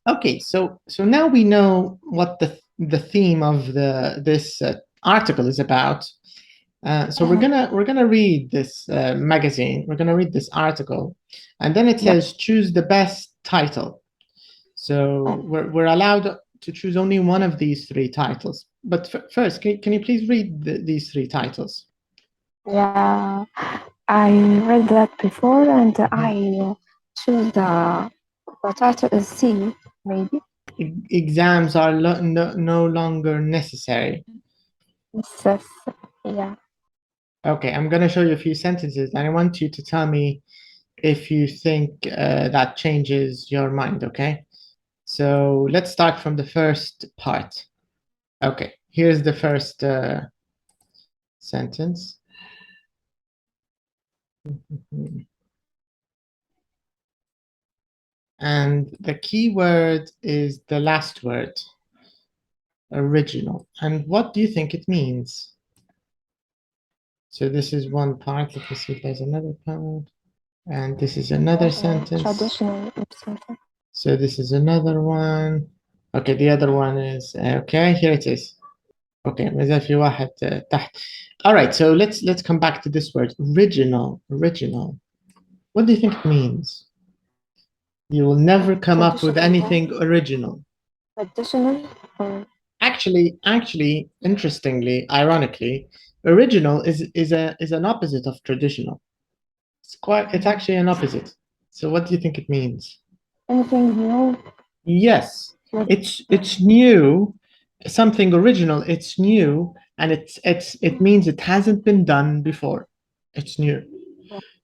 Okay, so now we know what the theme of this article is about. So we're gonna read this magazine. We're gonna read this article, and then it says choose the best title. So we're allowed to choose only one of these three titles. But first, can you please read these three titles? Yeah, I read that before, and I choose the title is C, maybe. Exams are no longer necessary. Yes, yeah. Okay, I'm going to show you a few sentences, and I want you to tell me if you think that changes your mind, okay? So let's start from the first part. Okay, here's the first sentence. And the key word is the last word, original. And what do you think it means? So this is one part. Let me see if there's another part. And this is another sentence. Traditional something. So this is another one. Okay, the other one is okay. Here it is. Okay, إذا في واحد تحت. All right, so let's come back to this word, original. Original. What do you think it means? You will never come up with anything original. Traditional. Actually, interestingly, ironically, original is an opposite of traditional. It's actually an opposite. So what do you think it means? Anything new? Yes, it's new, something original. It's new, and it means it hasn't been done before. It's new.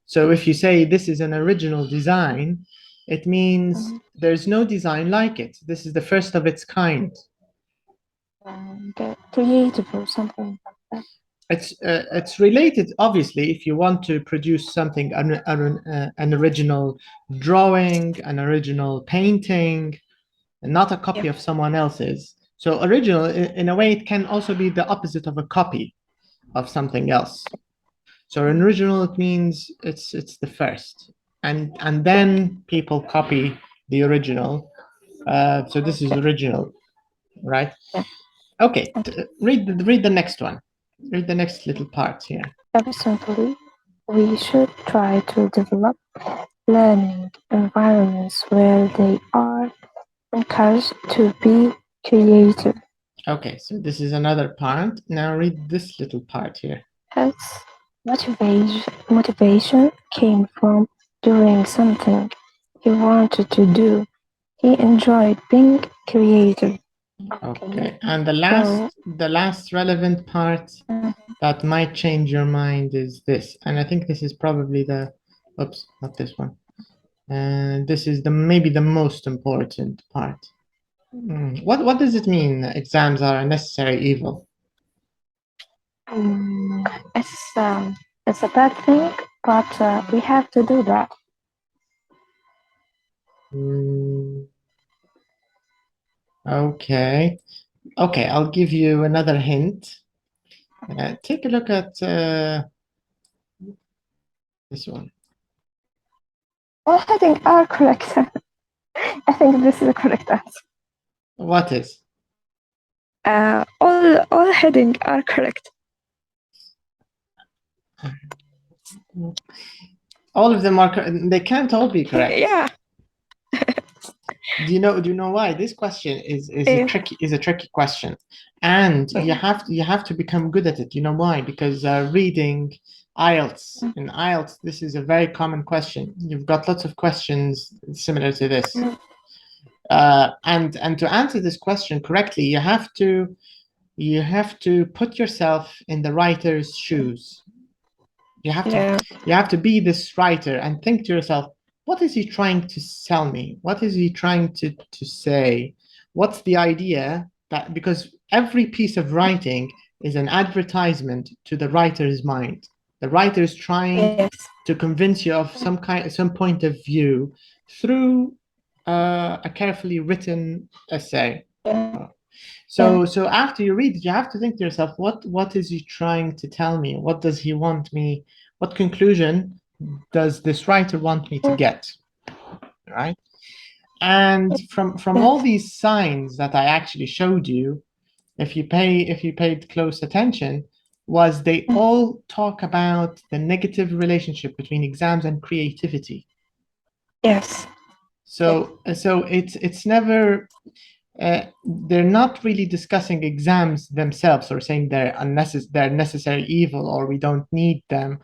So if you say this is an original design, it means there's no design like it. This is the first of its kind. Creative or something like that. It's related, obviously, if you want to produce something, an original drawing, an original painting, and not a copy of someone else's. So original, in a way, it can also be the opposite of a copy of something else. So an original, it means it's the first, and then people copy the original. So this is original, right? Okay, read the next one. Read the next little part here. Very simply, we should try to develop learning environments where they are encouraged to be creative. Okay, so this is another part. Now read this little part here. His motivation came from doing something he wanted to do. He enjoyed being creative. Okay, and the last relevant part that might change your mind is this, and I think this is probably the, oops, not this one. And this is maybe the most important part. What does it mean? Exams are a necessary evil. It's a bad thing, but we have to do that. Okay. Okay, I'll give you another hint. Take a look at this one. All headings are correct. I think this is the correct answer. What is? All headings are correct. All of them are correct. They can't all be correct. Yeah. Do you know why? This question is a tricky question, and you have to become good at it. You know why? Because reading IELTS, in IELTS, this is a very common question. You've got lots of questions similar to this, and to answer this question correctly, you have to put yourself in the writer's shoes. You have to be this writer and think to yourself, what is he trying to sell me? What is he trying to say? What's the idea? That because every piece of writing is an advertisement to the writer's mind. The writer is trying to convince you of some point of view through a carefully written essay. So after you read it, you have to think to yourself, what is he trying to tell me? What does he want me? What conclusion does this writer want me to get? Right? And from all these signs that I actually showed you, if you paid close attention, was they all talk about the negative relationship between exams and creativity. Yes. So it's never they're not really discussing exams themselves or saying they're necessary evil or we don't need them,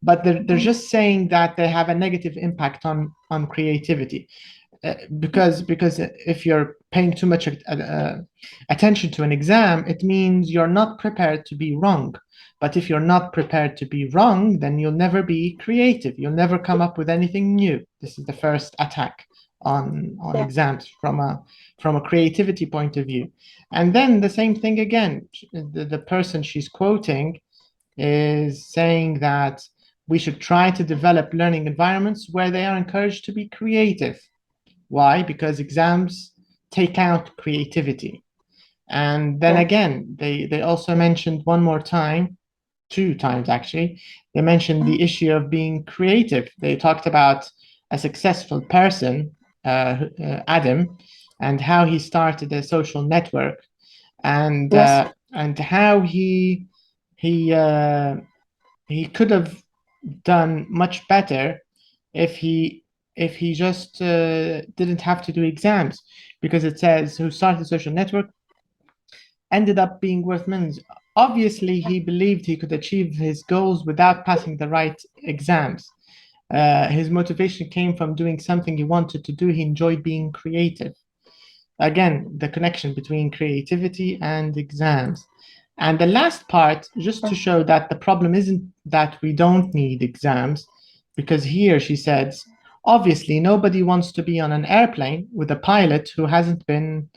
but they're just saying that they have a negative impact on creativity. Because if you're paying too much attention to an exam, it means you're not prepared to be wrong. But if you're not prepared to be wrong, then you'll never be creative. You'll never come up with anything new. This is the first attack on exams from a creativity point of view. And then the same thing again. The person she's quoting is saying that we should try to develop learning environments where they are encouraged to be creative. Why? Because exams take out creativity. And then again, they also mentioned one more time, 2 times actually, they mentioned the issue of being creative. They talked about a successful person, Adam, and how he started a social network, and how he could have done much better if he just didn't have to do exams, because it says who started a social network ended up being worth millions. Obviously, he believed he could achieve his goals without passing the right exams. His motivation came from doing something he wanted to do. He enjoyed being creative. Again, the connection between creativity and exams. And the last part, just to show that the problem isn't that we don't need exams, because here she says, obviously, nobody wants to be on an airplane with a pilot who hasn't been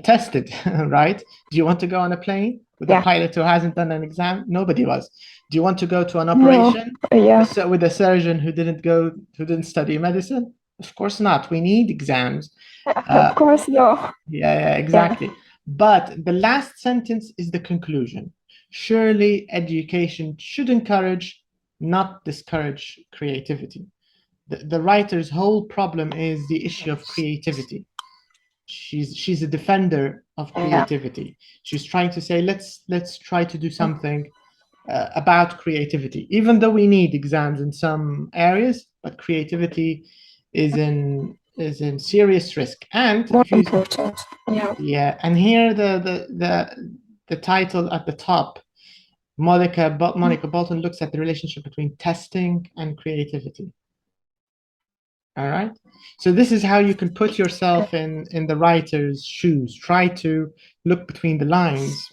tested, right? Do you want to go on a plane with a pilot who hasn't done an exam? Nobody was. Do you want to go to an operation with a surgeon who didn't study medicine? Of course not. We need exams. Of course, no. Yeah, exactly. But the last sentence is the conclusion. Surely education should encourage, not discourage creativity. The writer's whole problem is the issue of creativity. She's a defender of creativity. She's trying to say, let's try to do something about creativity, even though we need exams in some areas, but creativity is in serious risk. And more important. Yeah, and here the title at the top, Monica Bolton looks at the relationship between testing and creativity. All right. So this is how you can put yourself in the writer's shoes. Try to look between the lines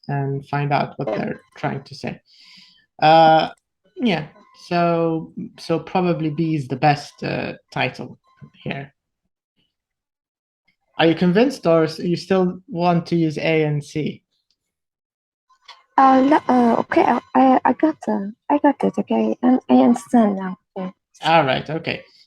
and find out what they're trying to say. Yeah. So probably B is the best title here. Are you convinced, or you still want to use A and C? Okay, I got it. Okay, and I understand now. All right. Okay.